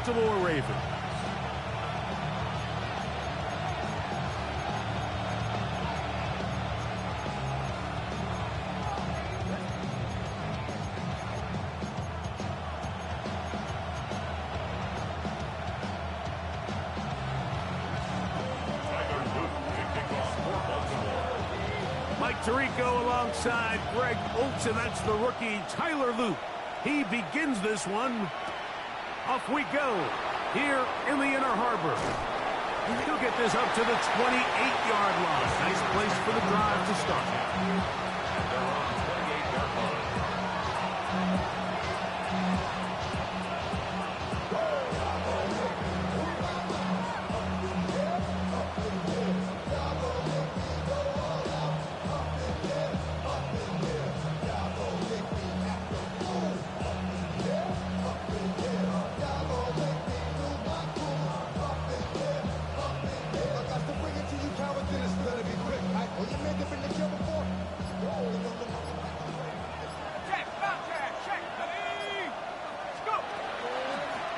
Baltimore Ravens. Tirico alongside Greg Olsen. That's the rookie Tyler Luke. He begins this one. Off we go here in the Inner Harbor. He'll get this up to the 28-yard line. Nice place for the drive to start.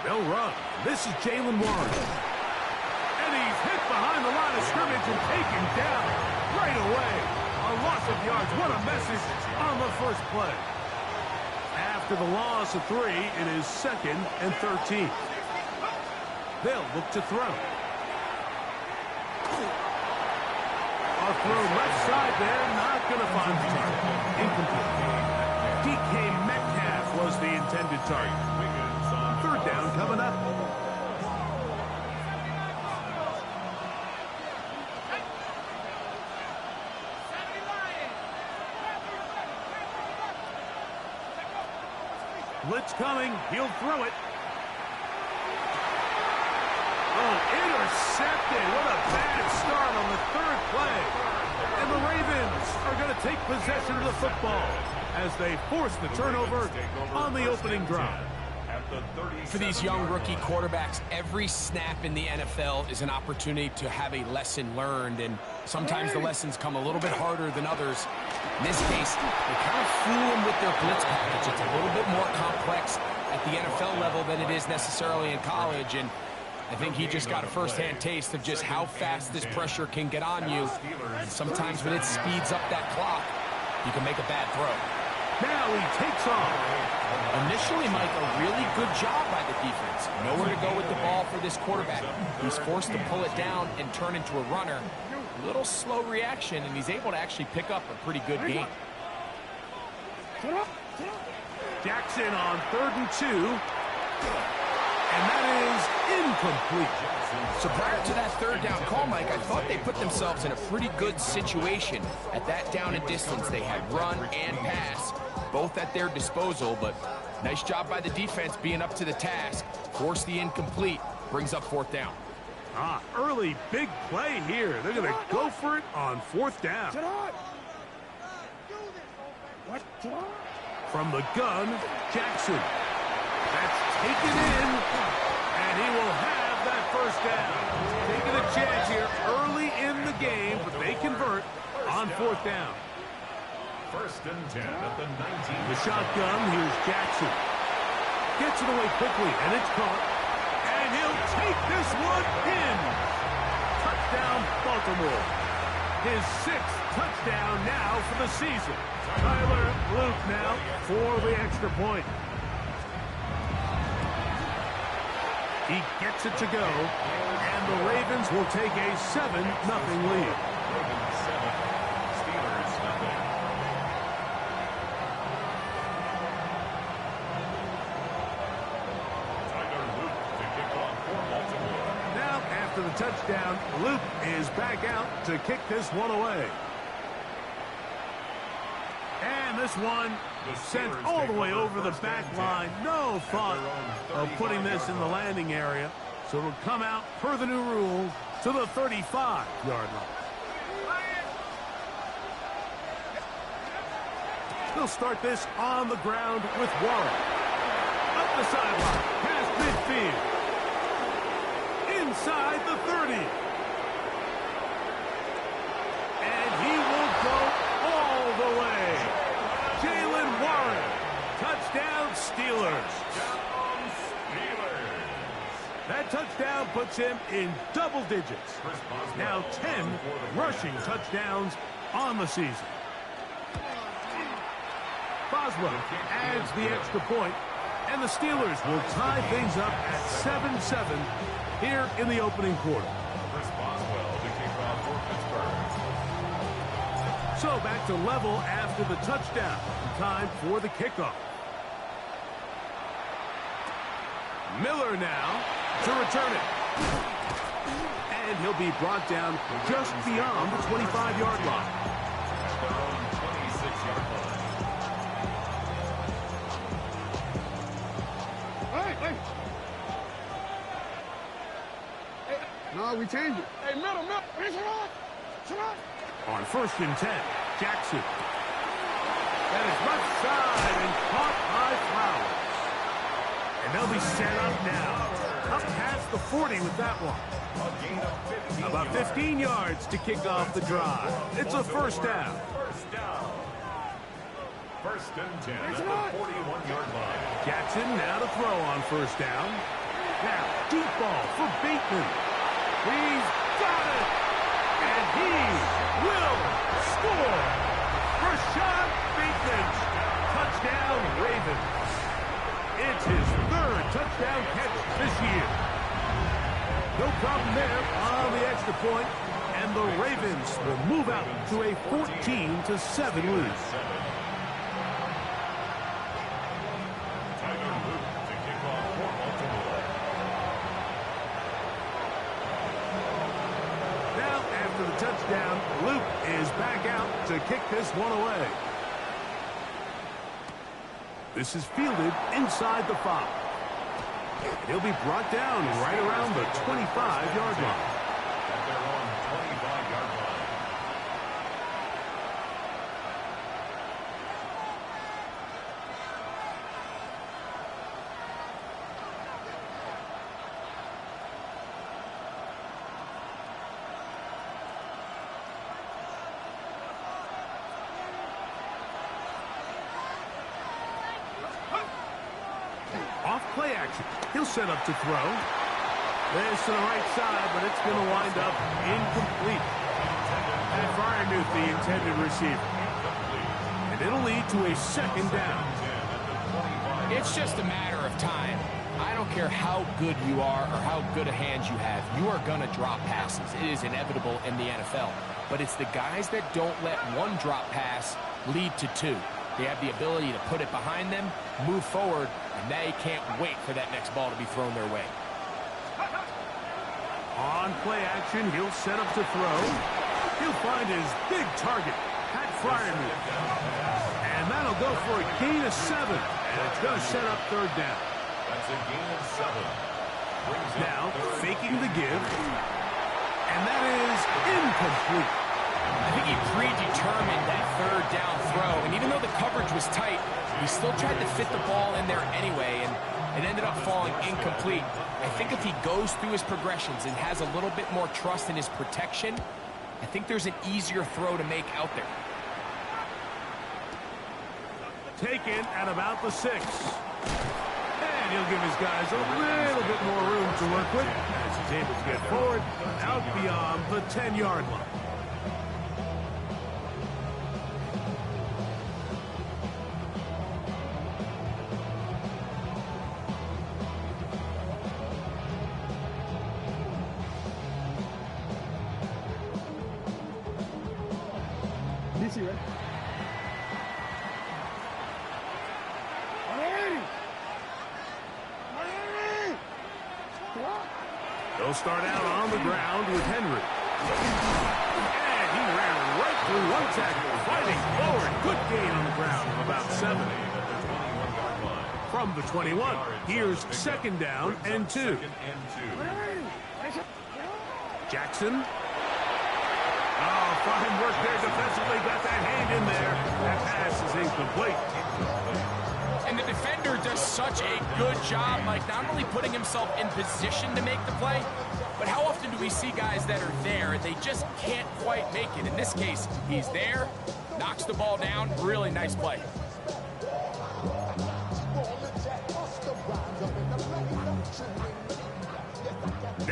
They'll run. This is Jalen Warren. And he's hit behind the line of scrimmage and taken down right away. A loss of yards. What a message on the first play. After the loss of 3, it is 2nd and 13. They'll look to throw. A throw left side there. Not going to find the target. Incomplete. DK Metcalf was the intended target. 3rd down coming up. Blitz coming. He'll throw it. Oh, intercepted. What a bad start on the 3rd play. And the Ravens are going to take possession of the football as they force the turnover on the opening drive. For these young rookie quarterbacks, every snap in the NFL is an opportunity to have a lesson learned, and sometimes the lessons come a little bit harder than others. In this case, they kind of fool them with their blitz package. It's a little bit more complex at the NFL level than it is necessarily in college, and I think he just got a first-hand taste of just how fast this pressure can get on you. And sometimes when it speeds up that clock, you can make a bad throw. Now he takes off. Initially, Mike, a really good job by the defense. Nowhere to go with the ball for this quarterback. He's forced to pull it down and turn into a runner. A little slow reaction, and he's able to actually pick up a pretty good gain. Jackson on 3rd and 2. And that is incomplete. So prior to that 3rd down call, Mike, I thought they put themselves in a pretty good situation. At that down and distance, they had run and pass, both at their disposal, but nice job by the defense being up to the task. Force the incomplete, brings up 4th down. Early big play here. They're going to go for it on 4th down. From the gun, Jackson. That's taken in, and he will have that 1st down. Taking a chance here early in the game, but they convert on 4th down. 1st and 10 at the 19. The shotgun, here's Jackson. Gets it away quickly, and it's caught. And he'll take this one in. Touchdown, Baltimore. His 6th touchdown now for the season. Tyler Luke now for the extra point. He gets it to go, and the Ravens will take a 7-0 lead. Ravens 7, Steelers nothing. Tyler Luke to kick off for Baltimore. Now, after the touchdown, Luke is back out to kick this one away. And this one sent all the way over the back line. No thought of putting this in the landing area. So it'll come out, per the new rule, to the 35-yard line. He'll start this on the ground with Warren. Up the sideline, past midfield. Inside the 30. And he will go all the way. Jalen Warren. Touchdown, Steelers. That touchdown puts him in double digits. Now 10 rushing touchdowns on the season. Boswell adds the extra point, and the Steelers will tie things up at 7-7 here in the opening quarter. So back to level after the touchdown. Time for the kickoff. Miller now to return it. And he'll be brought down just beyond the 25-yard line. Their own 26-yard line. Hey. No, we changed it. Hey, middle. On 1st and 10, Jackson. That is left side and caught by Flowers. And they'll be set up now. Up past the 40 with that one. About 15 yards to kick off the drive. It's a first down. First and 10 at the 41-yard line. Jackson now to throw on first down. Now, deep ball for Bateman. He's got it. And he will score. Rashad Bateman. Touchdown, Ravens. It's his 3rd touchdown catch this year. No problem there on the extra point, and the Ravens will move out to a 14-7 lead. Now, after the touchdown, Luke is back out to kick this one away. This is fielded inside the 5. He'll be brought down right around the 25-yard line. At their own 25-yard line. Off play action. He'll set up to throw. This to the right side, but it's going to wind up incomplete. And Freiermuth, the intended receiver. And it'll lead to a second down. It's just a matter of time. I don't care how good you are or how good a hand you have. You are going to drop passes. It is inevitable in the NFL. But it's the guys that don't let one drop pass lead to 2. They have the ability to put it behind them, move forward, and they can't wait for that next ball to be thrown their way. On play action, he'll set up to throw. He'll find his big target, Pat Freiermuth. And that'll go for a gain of 7. And it's going to set up 3rd down. That's a gain of 7. Now, faking the give. And that is incomplete. I think he predetermined that 3rd down throw, and even though the coverage was tight, he still tried to fit the ball in there anyway, and it ended up falling incomplete. I think if he goes through his progressions and has a little bit more trust in his protection, I think there's an easier throw to make out there. Taken at about the 6. And he'll give his guys a little bit more room to work with as he's able to get forward out beyond the 10-yard line. DC, right? They'll start out on the ground with Henry. And he ran right through one tackle, fighting forward. Good gain on the ground of about 7. From the 21, here's 2nd down and 2. Jackson. Oh, fine work there defensively. Got that hand in there. That pass is incomplete. And the defender does such a good job, like not only putting himself in position to make the play, but how often do we see guys that are there and they just can't quite make it? In this case, he's there, knocks the ball down, really nice play.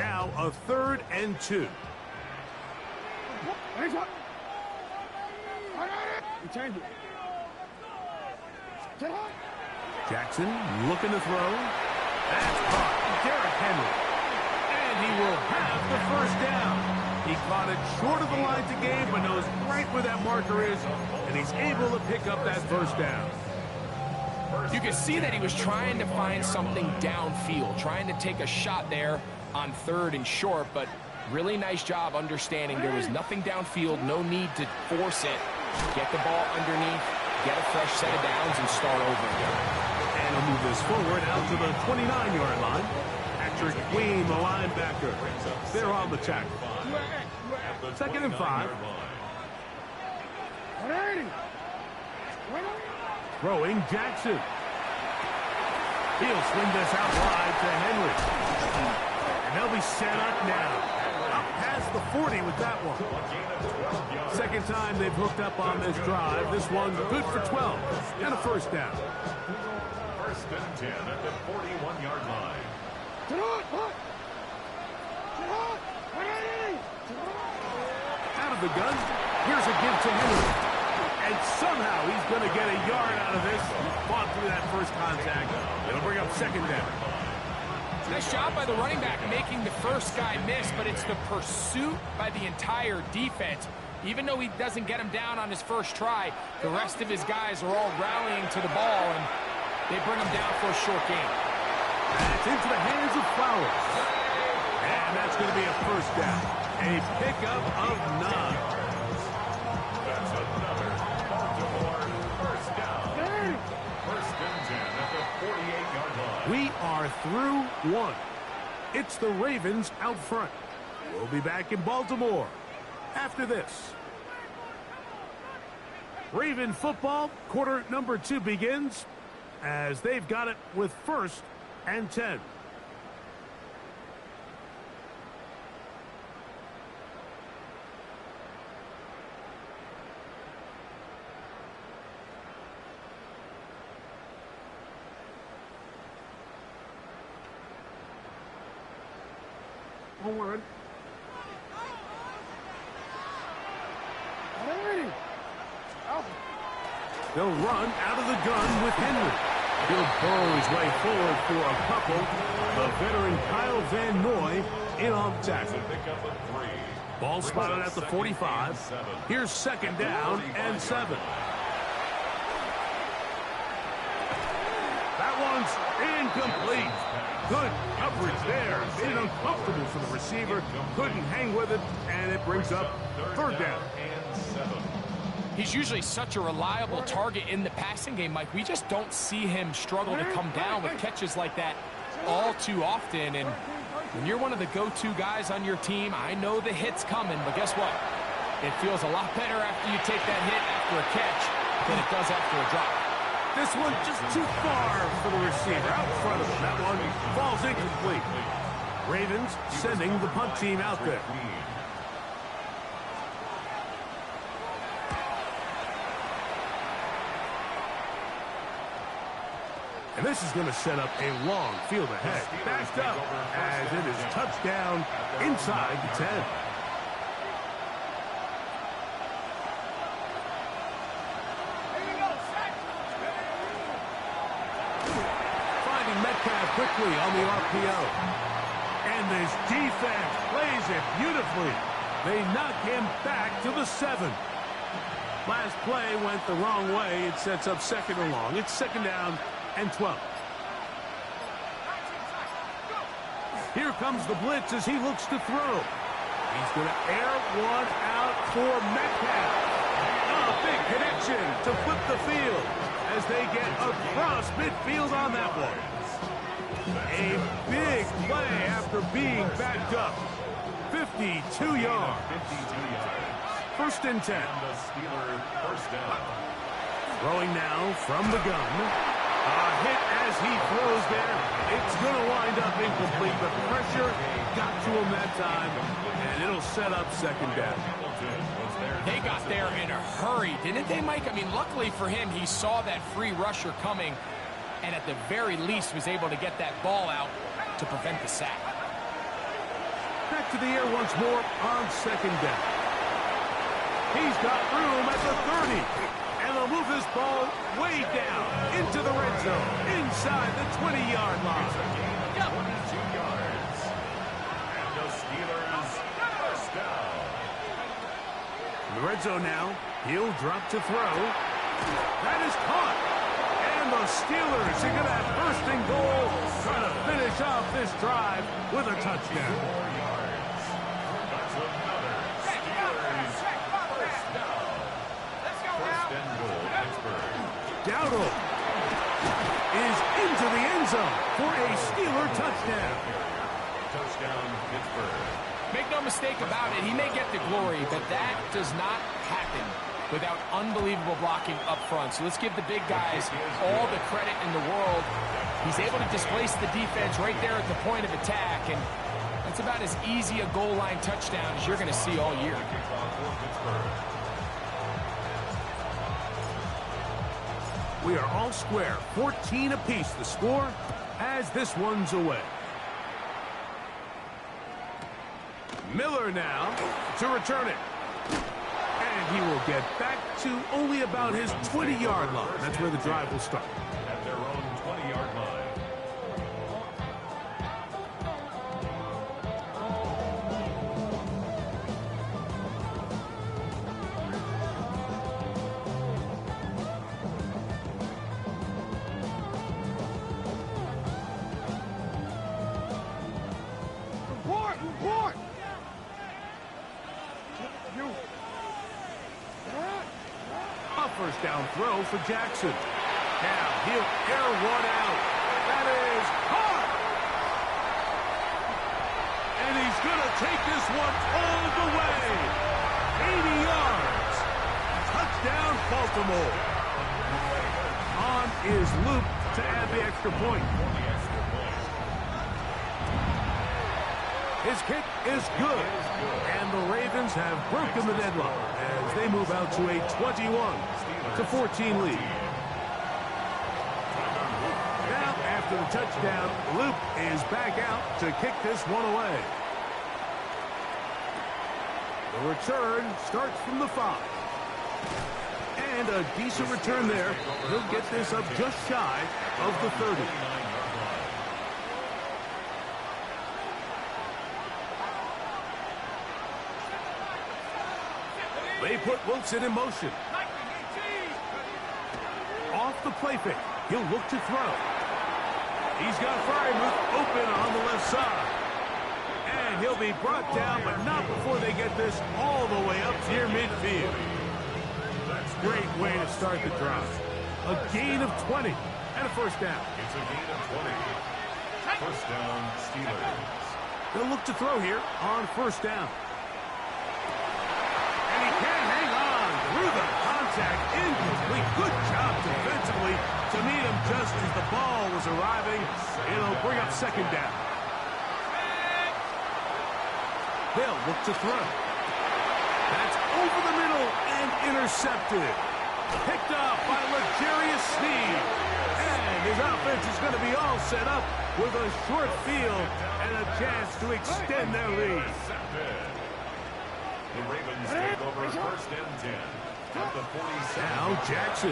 Now a 3rd and 2. We change it. Jackson looking to throw. That's caught. Derrick Henry. And he will have the first down. He caught it short of the line to gain, but knows right where that marker is, and he's able to pick up that first down. You can see that he was trying to find something downfield, trying to take a shot there on 3rd and short, but really nice job understanding there was nothing downfield, no need to force it. Get the ball underneath, get a fresh set of downs, and start over again. And he'll move this forward out to the 29-yard line. Patrick Queen, the linebacker. They're on the tackle. 2nd and 5. Throwing Jackson. He'll swing this out wide to Henry. And they'll be set up now. Up past the 40 with that one. 2nd time they've hooked up on this drive. This one's good for 12 and a first down. 1st and 10 at the 41-yard line. Out of the gun. Here's a give to Henry. And somehow he's going to get a yard out of this. Fought through that first contact. It'll bring up 2nd down. Nice job by the running back making the first guy miss, but it's the pursuit by the entire defense. Even though he doesn't get him down on his first try, the rest of his guys are all rallying to the ball, and they bring him down for a short gain. And it's into the hands of Flowers. And that's going to be a first down. A pickup of 9. That's another Baltimore first down. 1st and 10 at the 48-yard line. We are through 1. It's the Ravens out front. We'll be back in Baltimore after this. Raven football, quarter number 2 begins as they've got it with 1st and 10. Onward. They'll run out of the gun with Henry. He'll burrow his way forward for a couple. The veteran Kyle Van Noy in on tackle. Ball spotted at the 45. Here's 2nd down and 7. That one's incomplete. Good coverage there. Made it uncomfortable for the receiver. Couldn't hang with it, and it brings up 3rd down. He's usually such a reliable target in the passing game, Mike. We just don't see him struggle to come down with catches like that all too often. And when you're one of the go-to guys on your team, I know the hit's coming, but guess what? It feels a lot better after you take that hit after a catch than it does after a drop. This one just too far for the receiver. Out in front of him. That one falls incomplete. Ravens sending the punt team out there. And this is going to set up a long field ahead. Backed up as it is touchdown inside the 10. Finding Metcalf quickly on the RPO. And this defense plays it beautifully. They knock him back to the 7. Last play went the wrong way. It sets up 2nd and long. It's 2nd down and 12. Here comes the blitz as he looks to throw. He's going to air one out for Metcalf. A big connection to flip the field as they get across midfield on that one. A big play after being backed up. 52 yards. 1st and 10. Throwing now from the gun. A hit as he throws there. It's going to wind up incomplete, but pressure got to him that time, and it'll set up 2nd down. They got there in a hurry, didn't they, Mike? I mean, luckily for him, he saw that free rusher coming, and at the very least was able to get that ball out to prevent the sack. Back to the air once more on second down. He's got room at the 30. And they'll move this ball way down into the red zone, inside the 20-yard line. 22 yards. And the Steelers first down. In the red zone now, he'll drop to throw. That is caught. And the Steelers are going to have first and goal, trying to finish off this drive with a touchdown. 4 yards. That's another Steelers first down. First and goal, Pittsburgh. Dowdle is into the end zone for a Steeler touchdown. Touchdown, Pittsburgh. Make no mistake about it, he may get the glory, but that does not happen without unbelievable blocking up front. So let's give the big guys all the credit in the world. He's able to displace the defense right there at the point of attack, and that's about as easy a goal line touchdown as you're going to see all year. We are all square, 14 apiece the score as this one's away. Miller now to return it. And he will get back to only about his 20-yard line. That's where the drive will start. At their own 20-yard line. Report! You. A first down throw for Jackson. Now he'll air one out. That is caught. And he's going to take this one all the way. 80 yards. Touchdown, Baltimore. On is Luke to add the extra point. His kick is good. And the Ravens have broken the deadlock as they move out to a 21-14 lead. Now, after the touchdown, Luke is back out to kick this one away. The return starts from the 5. And a decent return there. He'll get this up just shy of the 30. They put Wilson in motion. Off the play fake. He'll look to throw. He's got Freiermuth open on the left side. And he'll be brought down, but not before they get this all the way up near midfield. Great way to start the drive. A gain of 20 and a first down. It's a gain of 20. First down, Steelers. They'll look to throw here on first down. And he can hang on through the contact. Incomplete. Good job defensively to meet him just as the ball was arriving. It'll bring up second down. They'll look to throw. That's over the middle and intercepted. Picked up by L'Jarius Sneed. And his offense is going to be all set up with a short field and a chance to extend their lead. The Ravens take over first and 10 at the 47. Now Jackson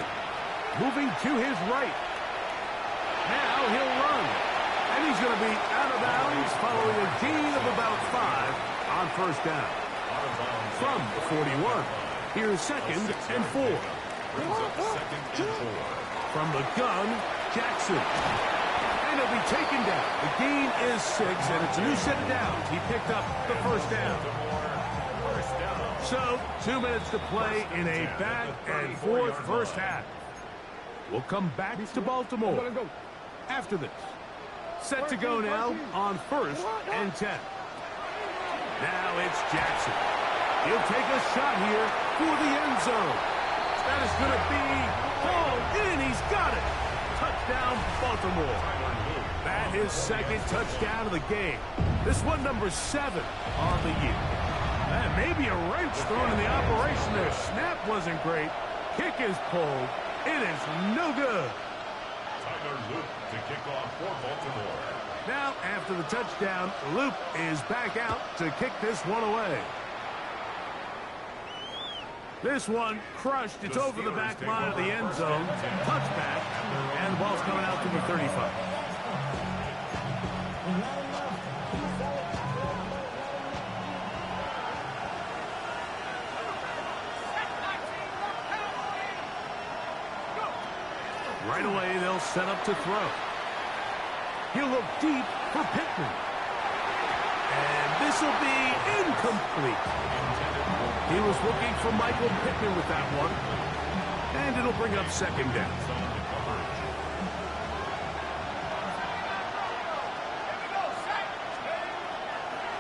moving to his right. Now he'll run. And he's going to be out of bounds following a gain of about 5 on first down. From the 41. Here's second and 4. Brings up second and 4. From the gun, Jackson. And he'll be taken down. The gain is 6, and it's a new set of downs. He picked up the first down. So, 2 minutes to play in a back-and-forth first half. We'll come back to Baltimore after this. Set to go now on first and 10. Now it's Jackson. He'll take a shot here for the end zone. That is going to be hauled in. He's got it. Touchdown, Baltimore. That is second touchdown of the game. This one number 7 on the year. And maybe a wrench thrown in the operation there. Snap wasn't great. Kick is pulled. It is no good. Tyler Luke to kick off for Baltimore. Now, after the touchdown, Luke is back out to kick this one away. This one crushed. It's over the back line of the end zone. Touchback. And the ball's coming out to the 35. Right away, they'll set up to throw. He'll look deep for Pittman. And this will be incomplete. He was looking for Michael Pittman with that one. And it'll bring up second down.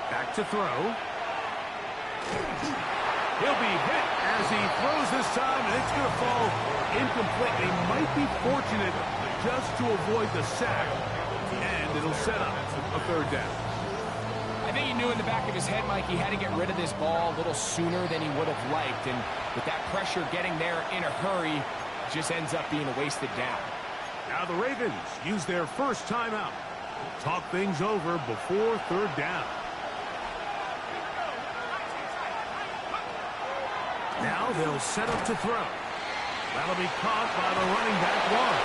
Back to throw. He'll be hit as he throws this time, and it's going to fall incomplete. They might be fortunate just to avoid the sack, and it'll set up a third down. I think he knew in the back of his head, Mike, he had to get rid of this ball a little sooner than he would have liked, and with that pressure getting there in a hurry, it just ends up being a wasted down. Now the Ravens use their first timeout. Talk things over before third down. Now they'll set up to throw. That'll be caught by the running back one.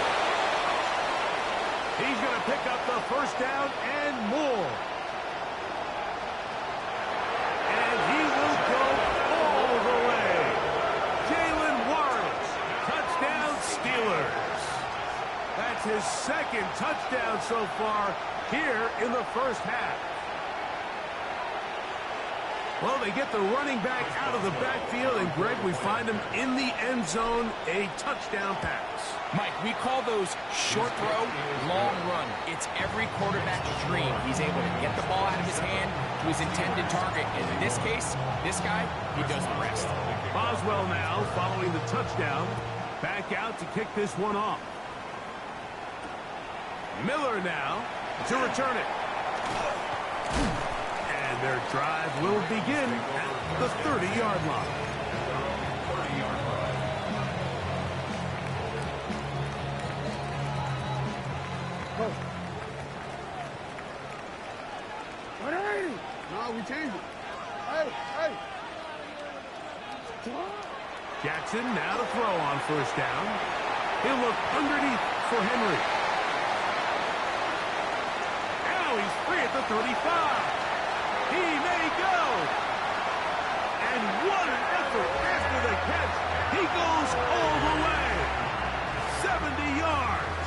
He's going to pick up the first down and more. And he will go all the way. Jalen Warren, touchdown Steelers. That's his second touchdown so far here in the first half. Well, they get the running back out of the backfield, and Greg, we find him in the end zone, a touchdown pass. Mike, we call those short throw, long run. It's every quarterback's dream. He's able to get the ball out of his hand to his intended target. And in this case, this guy, he does the rest. Boswell now, following the touchdown, back out to kick this one off. Miller now to return it. And their drive will begin at the 30-yard line. No, we changed it. Hey. Jackson now to throw on first down. He'll look underneath for Henry. Now he's free at the 35. He may go. And what an effort after the catch. He goes all the way. 70 yards.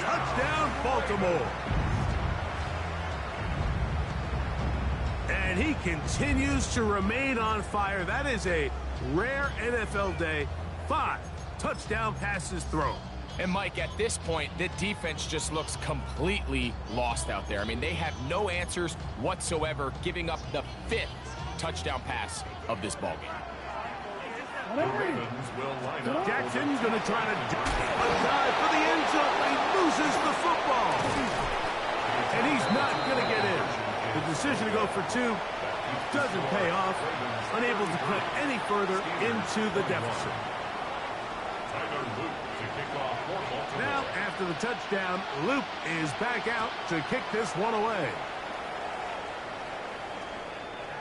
Touchdown, Baltimore. And he continues to remain on fire. That is a rare NFL day. 5 touchdown passes thrown. And, Mike, at this point, the defense just looks completely lost out there. I mean, they have no answers whatsoever, giving up the 5th touchdown pass of this ballgame. Jackson's going to try to dive for the end zone. He loses the football. And he's not going to get in. The decision to go for 2 doesn't pay off. Unable to cut any further into the deficit. Now, after the touchdown, Luke is back out to kick this one away.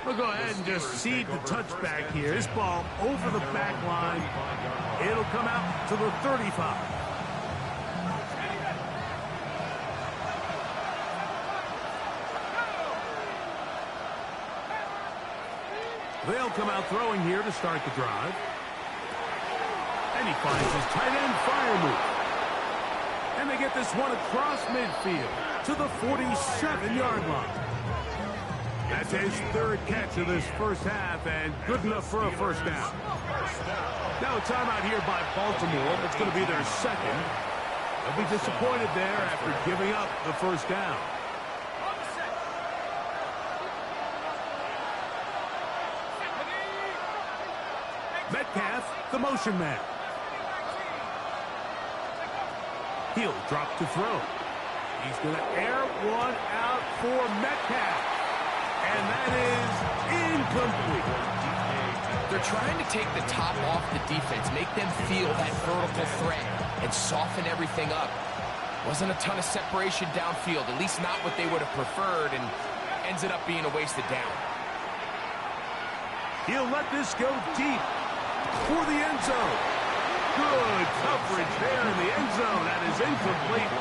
We'll go ahead and just cede the touchback here. This ball over the back line. It'll come out to the 35. They'll come out throwing here to start the drive. And he finds his tight end fire move. And they get this one across midfield to the 47-yard line. That's his 3rd catch of this first half, and good enough for a first down. Now a timeout here by Baltimore. It's going to be their 2nd. They'll be disappointed there after giving up the first down. Metcalf, the motion man. He'll drop to throw. He's going to air one out for Metcalf. And that is incomplete. They're trying to take the top off the defense, make them feel that vertical threat, and soften everything up. Wasn't a ton of separation downfield, at least not what they would have preferred, and ends it up being a wasted down. He'll let this go deep for the end zone. Good coverage there in the end zone. That is incomplete.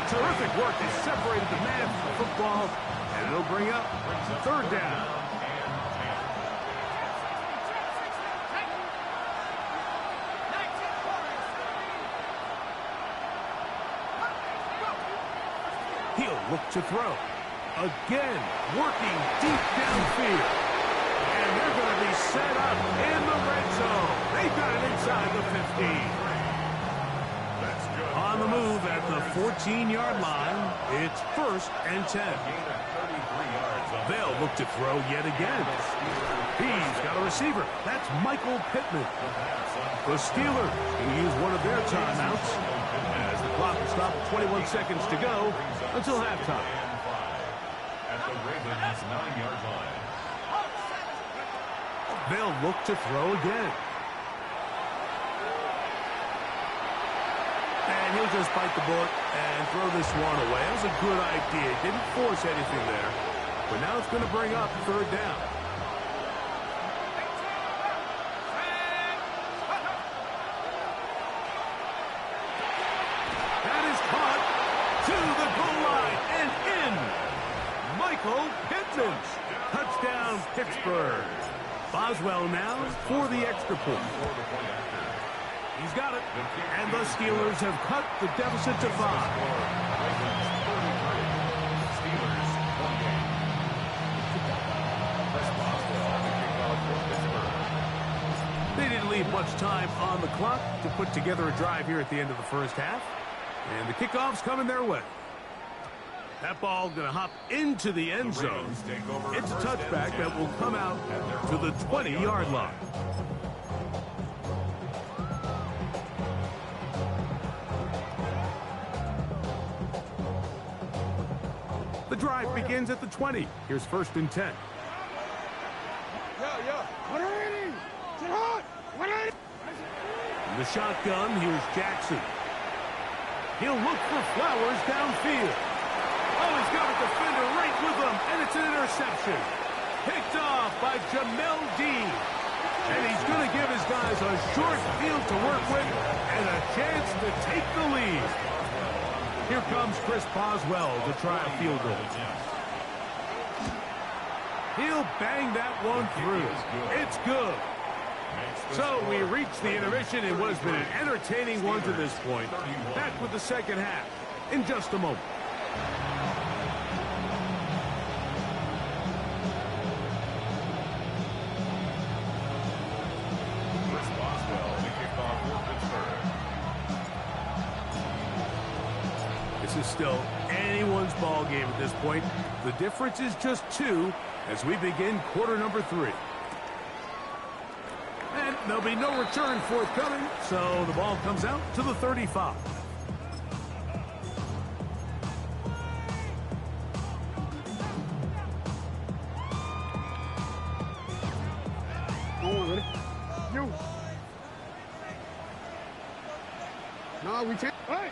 Terrific work. They separated the man from the football, and it'll bring up third down. He'll look to throw. Again, working deep downfield. And they're going to be set up in the red zone. They've got it inside the 15. On the move at the 14-yard line, it's 1st and 10. They'll look to throw yet again. He's got a receiver. That's Michael Pittman. The Steelers will use one of their timeouts as the clock will stop at 21 seconds to go until halftime. At the Ravens' 9-yard line. They'll look to throw again. And he'll just bite the bullet and throw this one away. That was a good idea. Didn't force anything there. But now it's going to bring up third down. That is caught to the goal line and in. Michael Pittman. Touchdown, Pittsburgh. Boswell now for the extra point. He's got it. And the Steelers have cut the deficit to 5. They didn't leave much time on the clock to put together a drive here at the end of the first half. And the kickoff's coming their way. That ball going to hop into the end zone. It's a touchback that will come out to the 20-yard line. The drive begins at the 20. Here's 1st and 10. Yeah. 180. Get hot. 180. In the shotgun, here's Jackson. He'll look for Flowers downfield. Oh, he's got a defender right with him, and it's an interception. Picked off by Jamel Dean. And he's going to give his guys a short field to work with and a chance to take the lead. Here comes Chris Boswell to try a field goal. He'll bang that one through. It's good. So we reach the intermission in what has been an entertaining one to this point. Back with the second half in just a moment. Chris Boswell, the kickoff for Pittsburgh. This is still anyone's ball game at this point. The difference is just 2 as we begin quarter number 3. And there'll be no return forthcoming, so the ball comes out to the 35. Ready? You. No, we can't. Hey.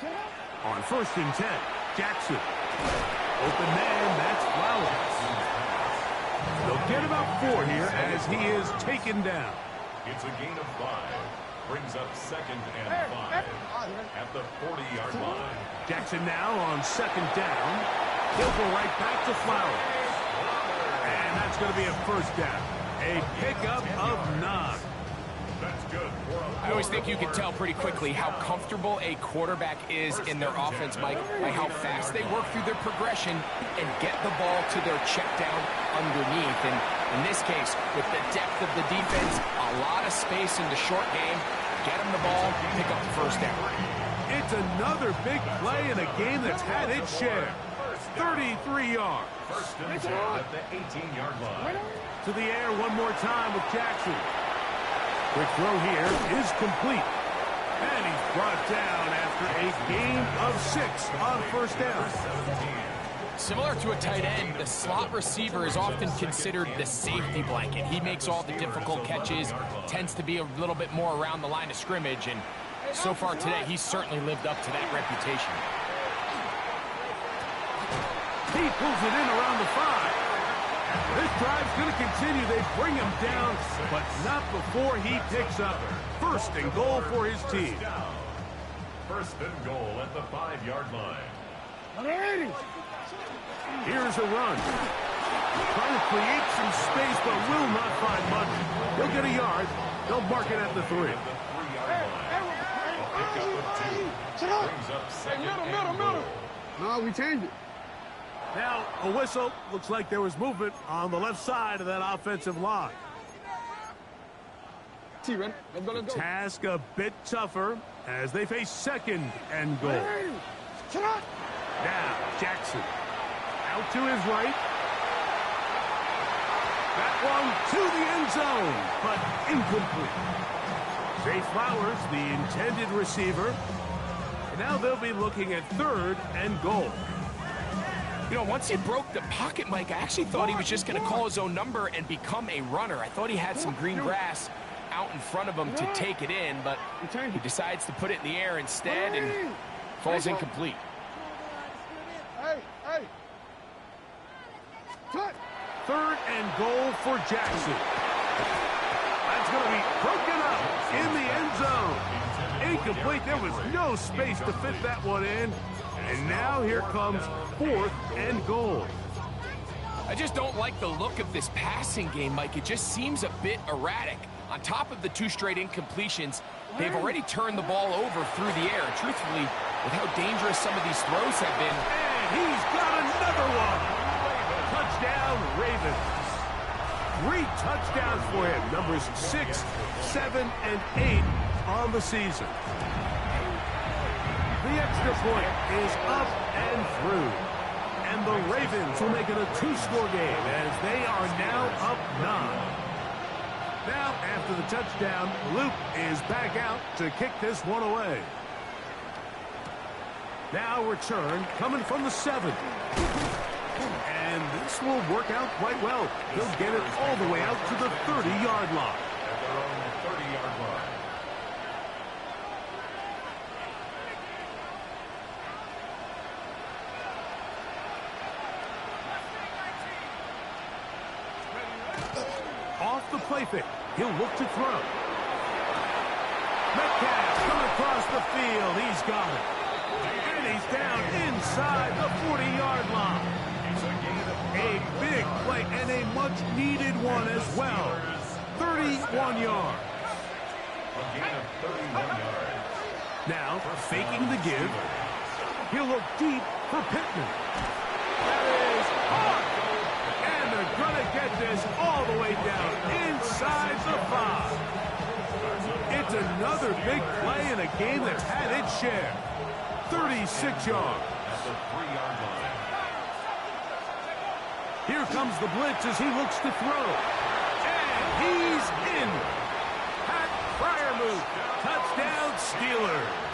Get out. On 1st and 10, Jackson. Open man, that's Flowers. They'll get about 4 here as he is taken down. It's a gain of 5. Brings up 2nd and 5 at the 40-yard line. Jackson now on 2nd down. He'll go right back to Flowers. And that's going to be a 1st down. A pickup of 9. That's good. I always think you can tell pretty quickly how comfortable a quarterback is in their offense, Mike, by how fast they work through their progression and get the ball to their check down underneath. And in this case, with the depth of the defense, a lot of space in the short game, get them the ball, pick up the 1st down. It's another big play in a game that's had its share. 33 yards. 1st and 10 at the 18-yard line. To the air one more time with Jackson. Quick throw here is complete. And he's brought down after a gain of 6 on 1st down. Similar to a tight end, the slot receiver is often considered the safety blanket. He makes all the difficult catches, tends to be a little bit more around the line of scrimmage, and so far today, he's certainly lived up to that reputation. He pulls it in around the 5. This drive's going to continue. They bring him down, but not before he picks up. First and goal for his team. First and goal at the 5-yard line. Here's a run. Trying to create some space, but will not find much. He'll get a yard. They'll mark it at the 3. Middle. No, we changed it. Now, a whistle. Looks like there was movement on the left side of that offensive line. T-Ren, let's go. Task a bit tougher as they face second and goal. Now, Jackson. Out to his right. That one to the end zone, but incomplete. Zay Flowers, the intended receiver. And now they'll be looking at third and goal. You know, once he broke the pocket, Mike, I actually thought he was just going to call his own number and become a runner. I thought he had some green grass out in front of him to take it in, but he decides to put it in the air instead and falls incomplete. Hey. Third and goal for Jackson. That's going to be broken up in the end zone. Incomplete. There was no space to fit that one in. And now here comes fourth and goal. I just don't like the look of this passing game, Mike. It just seems a bit erratic. On top of the 2 straight incompletions, they've already turned the ball over through the air. And truthfully, with how dangerous some of these throws have been. And he's got another one. Touchdown, Ravens. 3 touchdowns for him. Numbers 6, 7, and 8 on the season. The extra point is up and through. And the Ravens will make it a 2-score game as they are now up 9. Now, after the touchdown, Luke is back out to kick this one away. Now return coming from the 7. And this will work out quite well. He'll get it all the way out to the 30-yard line. At their own 30-yard line. Off the play fake. He'll look to throw. Metcalf coming across the field. He's got it. And he's down inside the 40-yard line. A big play and a much-needed one as well. 31 yards. A gain of 31 yards. Now, faking the give. He'll look deep for Pittman. That is hard. And they're going to get this all the way down inside the 5. It's another big play in a game that had its share. 36 yards. At the 3-yard line. Here comes the blitz as he looks to throw. And he's in. Pat Fryermuth. Touchdown Steelers.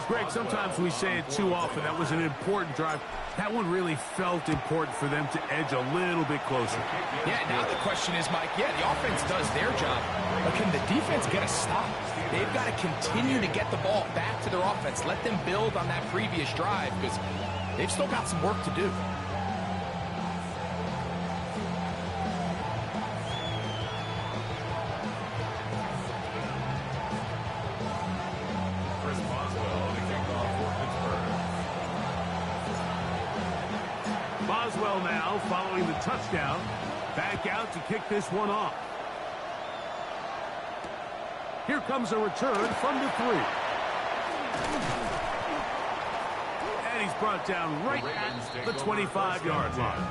Greg, sometimes we say it too often. That was an important drive. That one really felt important for them to edge a little bit closer. Yeah, now the question is, Mike, the offense does their job, but can the defense get a stop? They've got to continue to get the ball back to their offense. Let them build on that previous drive because they've still got some work to do. Boswell now following the touchdown. Back out to kick this one off. Here comes a return from the 3. And he's brought down right at the 25-yard line.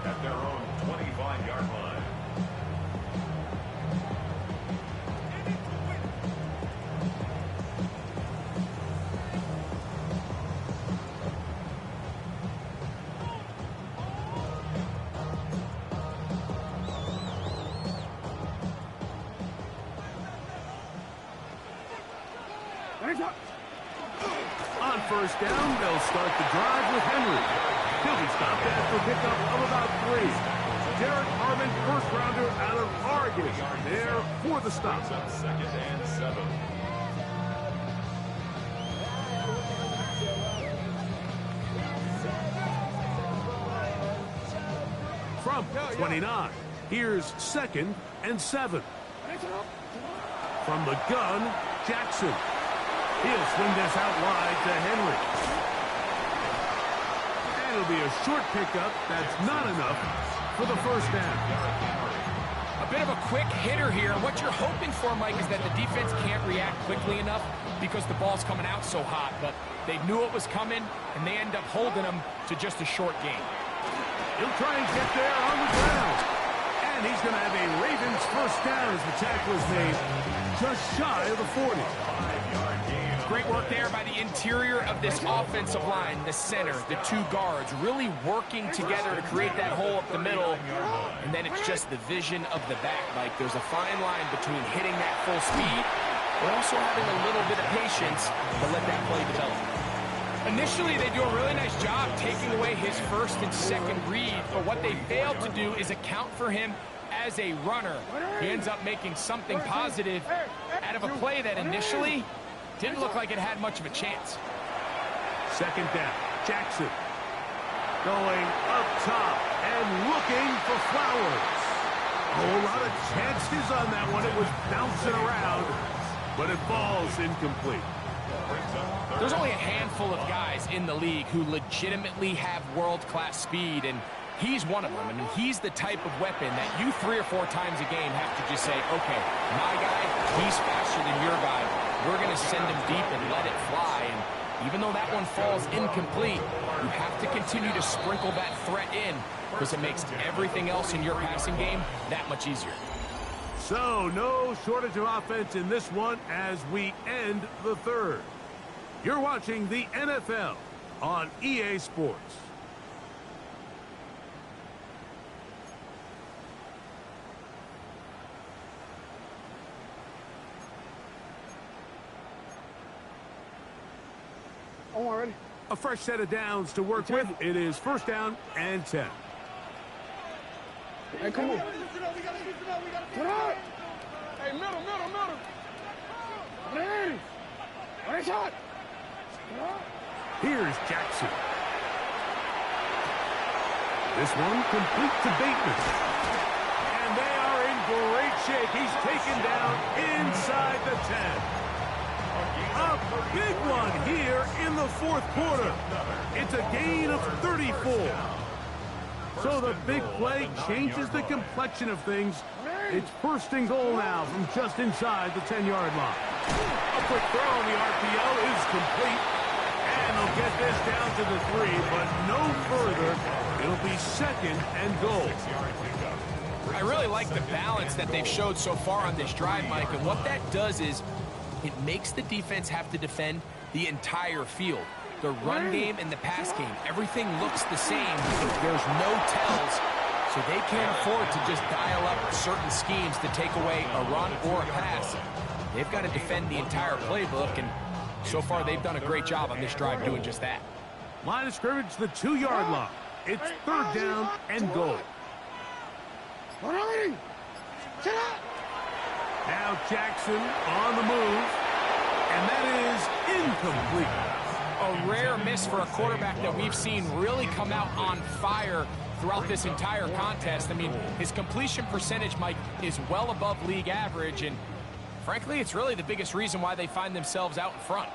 At their own 25-yard line. On first down, they'll start the drive with Henry. He'll be stopped after pickup of about 3. Derek Harmon, first-rounder out of Oregon, there for the stop. Second and 7. from 29. Here's 2nd and 7. From the gun, Jackson. He'll swing this out wide to Henry. And it'll be a short pickup. That's not enough for the first down. A bit of a quick hitter here. What you're hoping for, Mike, is that the defense can't react quickly enough because the ball's coming out so hot. But they knew it was coming, and they end up holding them to just a short gain. He'll try and get there on the ground. And he's going to have a Ravens first down as the tackle is made just shy of the 40. Great work there by the interior of this offensive line, the center, the 2 guards, really working together to create that hole up the middle. And then it's just the vision of the back. Like, there's a fine line between hitting that full speed, but also having a little bit of patience to let that play develop. Initially, they do a really nice job taking away his first and second read, but what they failed to do is account for him as a runner. He ends up making something positive out of a play that initially didn't look like it had much of a chance. 2nd down, Jackson. Going up top and looking for Flowers. A whole lot of chances on that one. It was bouncing around, but it falls incomplete. There's only a handful of guys in the league who legitimately have world-class speed, and he's one of them. I mean, he's the type of weapon that you 3 or 4 times a game have to just say, okay, my guy, he's faster than your guy. We're going to send him deep and let it fly. And even though that one falls incomplete, you have to continue to sprinkle that threat in because it makes everything else in your passing game that much easier. So, no shortage of offense in this one as we end the 3rd. You're watching the NFL on EA Sports. Already. A fresh set of downs to work with. It is 1st down and 10. Hey, come on. Get out. Hey, middle. Ready. Right shot. Here's Jackson. This one complete to Bateman. And they are in great shape. He's taken down inside the 10. A big one here in the 4th quarter. It's a gain of 34. So the big play changes the complexion of things. It's 1st and goal now from just inside the 10-yard line. A quick throw on the RPO is complete. And they'll get this down to the 3, but no further. It'll be 2nd and goal. I really like the balance that they've showed so far on this drive, Mike. And what that does is it makes the defense have to defend the entire field. The run game and the pass game, everything looks the same. There's no tells, so they can't afford to just dial up certain schemes to take away a run or a pass. They've got to defend the entire playbook, and so far they've done a great job on this drive doing just that. Line of scrimmage, the 2-yard line. It's 3rd down and goal. Now Jackson on the move, and that is incomplete. A rare miss for a quarterback that we've seen really come out on fire throughout this entire contest. I mean, his completion percentage, Mike, is well above league average, and frankly, it's really the biggest reason why they find themselves out in front.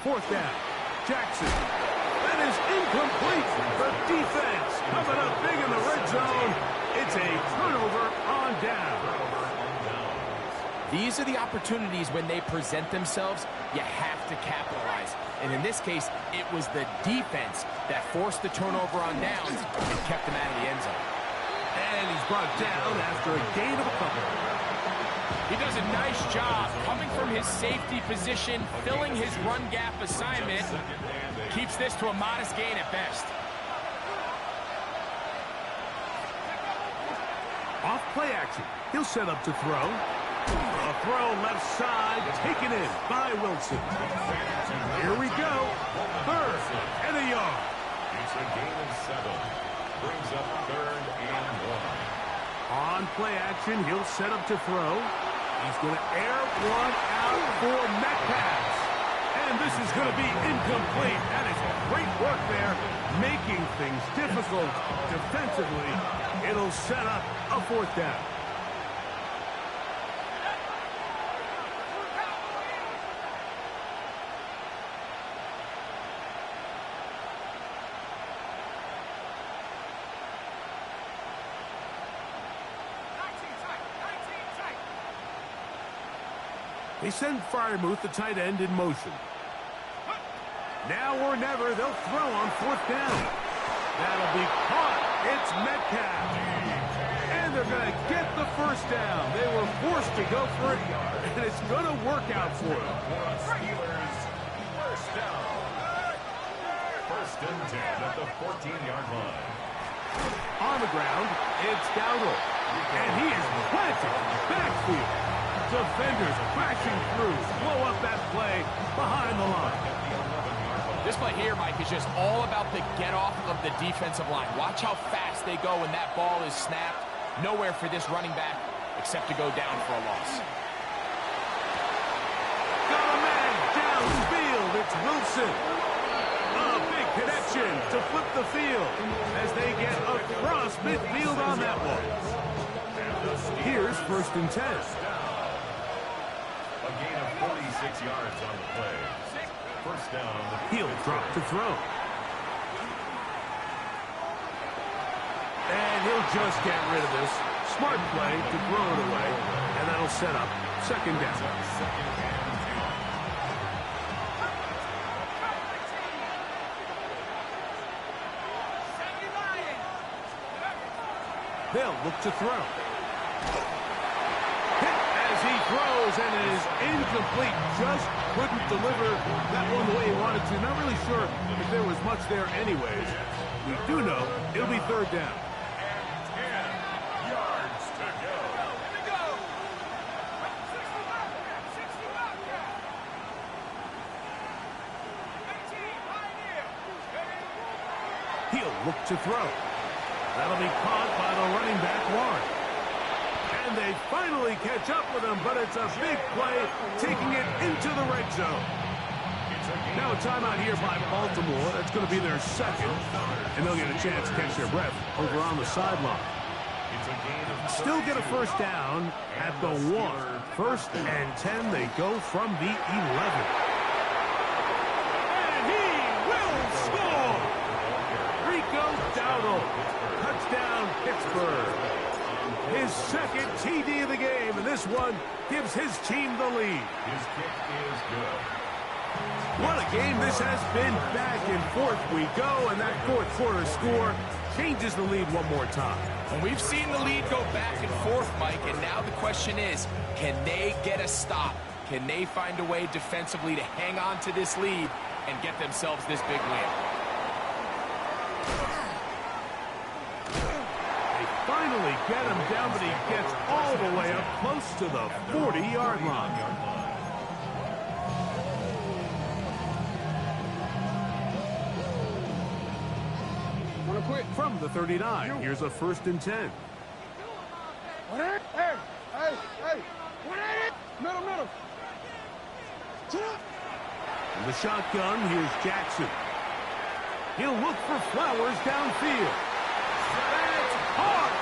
4th down, Jackson. That is incomplete. The defense coming up big in the red zone. It's a turnover on down. These are the opportunities when they present themselves, you have to capitalize. And in this case, it was the defense that forced the turnover on downs and kept them out of the end zone. And he's brought down after a gain of a couple. He does a nice job coming from his safety position, filling his run gap assignment. Keeps this to a modest gain at best. Off play action. He'll set up to throw. A throw left side, taken in by Wilson. Here we go. 3rd and a yard. It's a gain of 7. Brings up 3rd and 1. On play action, he'll set up to throw. He's going to air one out for Metcalf. And this is going to be incomplete. That is Great work there, making things difficult defensively. It'll set up a fourth down. They send Freiermuth, the tight end, in motion. Now or never, they'll throw on fourth down. That'll be caught. It's Metcalf. And they're going to get the first down. They were forced to go for it, and it's going to work out for them. Steelers, first down. First and 10 at the 14-yard line. On the ground, it's Dowdle. And he is planted in the backfield. Defenders crashing through, blow up that play behind the line. This play here, Mike, is just all about the get-off of the defensive line. Watch how fast they go when that ball is snapped. Nowhere for this running back except to go down for a loss. Got a man downfield. It's Wilson. A big connection to flip the field as they get across midfield on that one. Here's first and 10. A gain of 46 yards on the play. First down. He'll drop to throw. And he'll just get rid of this. Smart play to throw it away. And that'll set up second down. They'll look to throw. He throws, and it is incomplete. Just couldn't deliver that one the way he wanted to. Not really sure if there was much there anyways. We do know it'll be third down. And 10 yards to go. Here we go. He'll look to throw. That'll be caught by the running back, Warren. And they finally catch up with him, but it's a big play, taking it into the red zone. Now a timeout here by Baltimore. That's going to be their second, and they'll get a chance to catch their breath over on the sideline. Still get a first down at the 1. First and 10, they go from the 11. And he will score! Rico Dowdle, touchdown Pittsburgh. His second TD of the game, and this one gives his team the lead. His kick is good. What a game this has been. Back and forth we go, and that fourth quarter score changes the lead one more time. And we've seen the lead go back and forth, Mike, and now the question is, can they get a stop? Can they find a way defensively to hang on to this lead and get themselves this big win? Finally get him down, but he gets all the way up close to the 40-yard line. Want to quit? From the 39, here's a first and 10. Hey, hey, hey. Middle. In the shotgun, here's Jackson. He'll look for Flowers downfield. That's hard.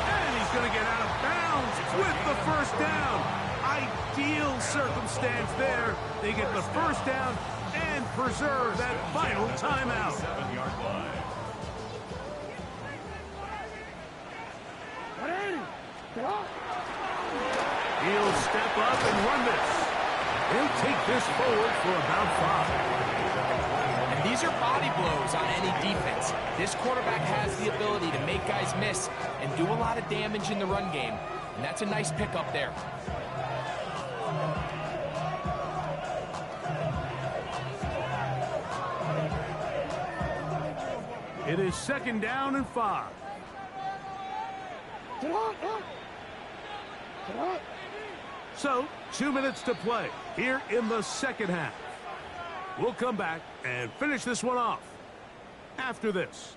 And he's going to get out of bounds with the first down. Ideal circumstance there. They get the first down and preserve that final timeout. 7-yard line. He'll step up and run this. He'll take this forward for about 5. And these are body blows on any defense. This quarterback has the ability to make guys miss and do a lot of damage in the run game. And that's a nice pickup there. It is second down and 5. So, 2 minutes to play here in the second half. We'll come back and finish this one off after this.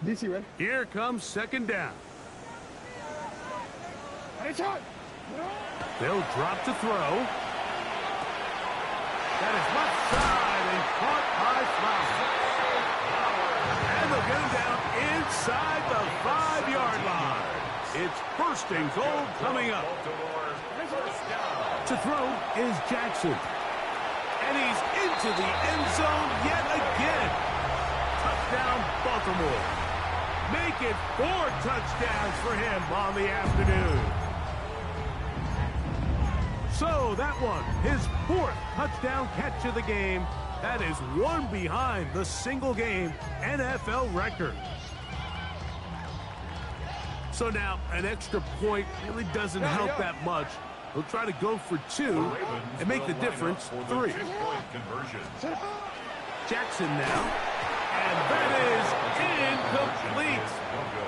DC, ready? Here comes second down. They'll drop to throw. That is left side and caught by Flowers. And they'll get him down inside the 5-yard line. It's first and goal coming up. To throw is Jackson. And he's into the end zone yet again. Touchdown, Baltimore. Make it 4 touchdowns for him on the afternoon. So that one, his 4th touchdown catch of the game. That is one behind the single-game NFL record. So now, an extra point really doesn't help that much. He'll try to go for 2 and make the difference 3. Jackson now. And that is incomplete.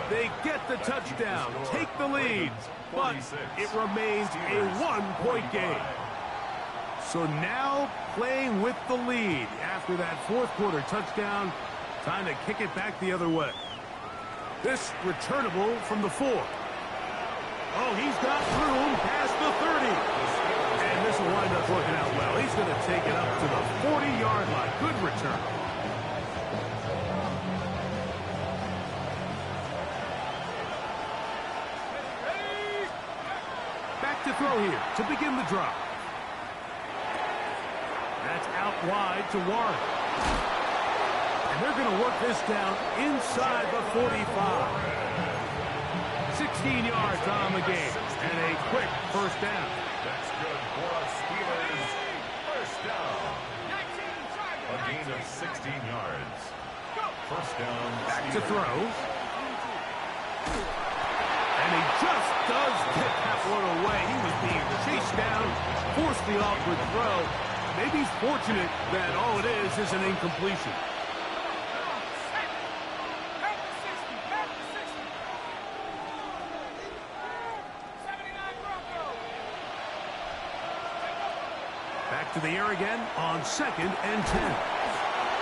They get the touchdown, take the lead, but it remains a 1-point game. So now playing with the lead after that 4th quarter touchdown, time to kick it back the other way. This returnable from the 4. Oh, he's got room past the 30. And this will wind up working out well. He's going to take it up to the 40-yard line. Good return. Back to throw here to begin the drive. That's out wide to Warren. And they're going to work this down inside the 45. 16 yards on the game. And a quick first down. That's good for us, Steelers. First down. A gain of 16 yards. First down. Back to throw. And he just does get that one away. He was being chased down, forced the awkward throw. Maybe he's fortunate that all it is an incompletion. Back to the air again on 2nd and 10.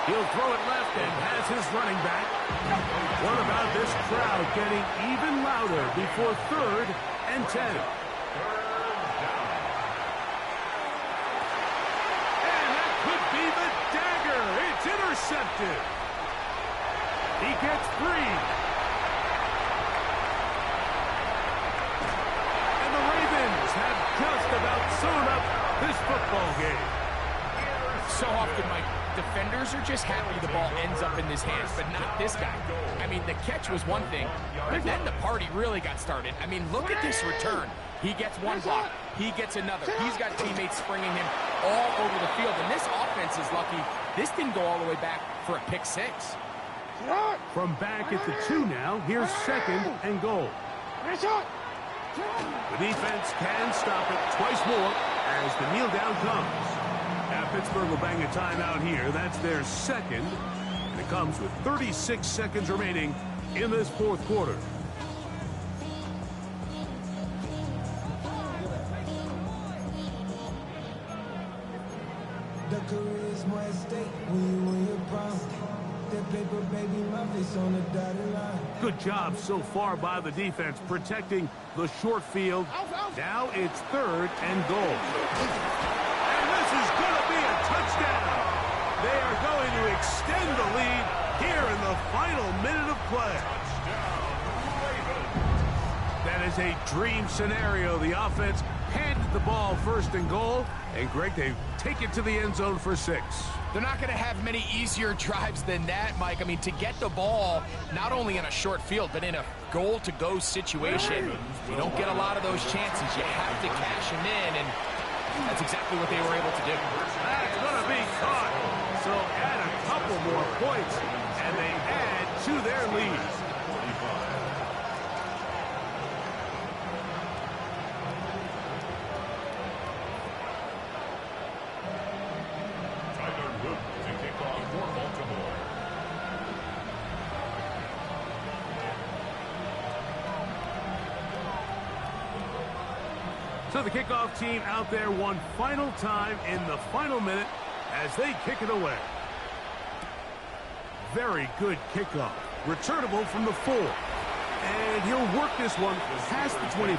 He'll throw it left and has his running back. What about this crowd getting even louder before 3rd and 10? And that could be the dagger. It's intercepted. He gets 3. And the Ravens have just about sewn up this football game. So often, Mike, defenders are just happy the ball ends up in his hands, but not this guy. I mean, the catch was one thing, but then the party really got started. I mean, look at this return. He gets one block. He gets another. He's got teammates springing him all over the field, and this offense is lucky. This didn't go all the way back for a pick 6. From back at the 2 now, here's 2nd and goal. The defense can stop it twice more as the kneel down comes. Now Pittsburgh will bang a timeout here. That's their 2nd. And it comes with 36 seconds remaining in this 4th quarter. The career is more at stake when you win your prime. That paper, baby, my face on the dotted line. Good job so far by the defense protecting the short field. Now it's 3rd and goal. And this is going to be a touchdown. They are going to extend the lead here in the final minute of play. That is a dream scenario. The offense handed the ball 1st and goal. And Greg, they take it to the end zone for 6. They're not going to have many easier drives than that, Mike. I mean, to get the ball, not only in a short field, but in a goal-to-go situation, you don't get a lot of those chances. You have to cash them in, and that's exactly what they were able to do. That's going to be caught. So add a couple more points, and they add to their lead. So the kickoff team out there one final time in the final minute as they kick it away. Very good kickoff. returnable from the 4. And he'll work this one past the 25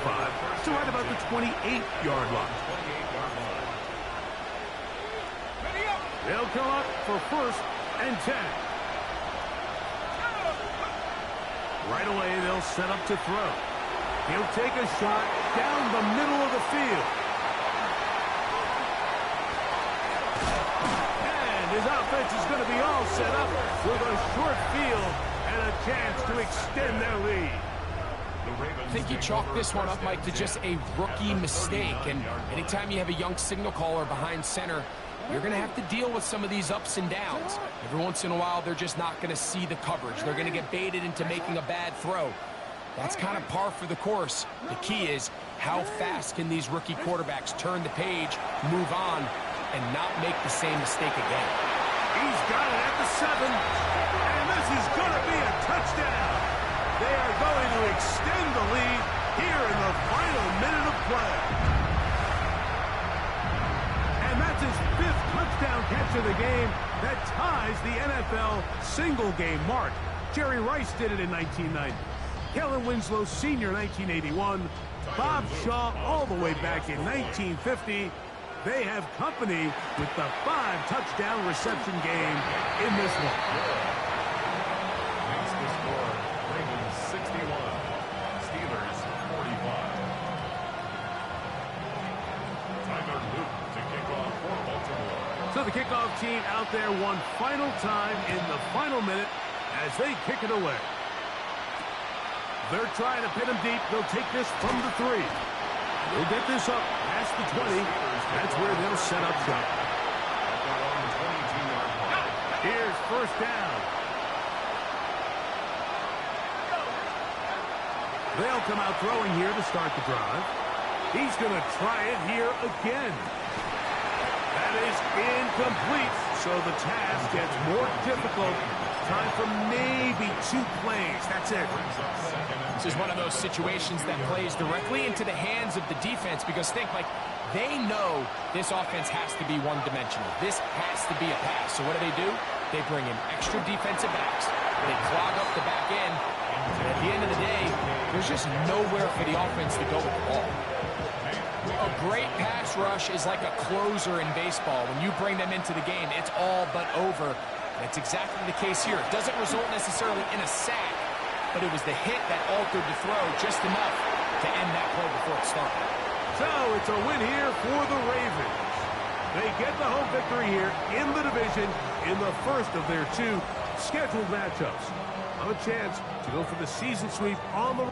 to right about the 28-yard line. They'll come up for 1st and 10. Right away, they'll set up to throw. He'll take a shot down the middle of the field. And his offense is going to be all set up with a short field and a chance to extend their lead. I think you chalk this one up, Mike, to just a rookie mistake. And anytime you have a young signal caller behind center, you're going to have to deal with some of these ups and downs. Every once in a while, they're just not going to see the coverage. They're going to get baited into making a bad throw. That's kind of par for the course. The key is how fast can these rookie quarterbacks turn the page, move on, and not make the same mistake again. He's got it at the 7, and this is going to be a touchdown. They are going to extend the lead here in the final minute of play. And that's his 5th touchdown catch of the game. That ties the NFL single-game mark. Jerry Rice did it in 1990. Kellen Winslow Sr. 1981. Bob Shaw all the way back in 1950. They have company with the 5-touchdown reception game in this one. Makes the score Ravens 61, Steelers 45. Tyler Luke to kick off for Baltimore. So the kickoff team out there one final time in the final minute as they kick it away. They're trying to pin him deep. They'll take this from the 3. They'll get this up past the 20. That's where they'll set up shop. Here's 1st down. They'll come out throwing here to start the drive. He's going to try it here again. That is incomplete, so the task gets more difficult. Time for maybe 2 plays. That's it. This is one of those situations that plays directly into the hands of the defense because think, like, they know this offense has to be one-dimensional. This has to be a pass. So what do? They bring in extra defensive backs. They clog up the back end. And at the end of the day, there's just nowhere for the offense to go with the ball. A great pass rush is like a closer in baseball. When you bring them into the game, it's all but over. That's exactly the case here. It doesn't result necessarily in a sack, but it was the hit that altered the throw just enough to end that play before it started. So it's a win here for the Ravens. They get the home victory here in the division in the first of their 2 scheduled matchups. Have a chance to go for the season sweep on the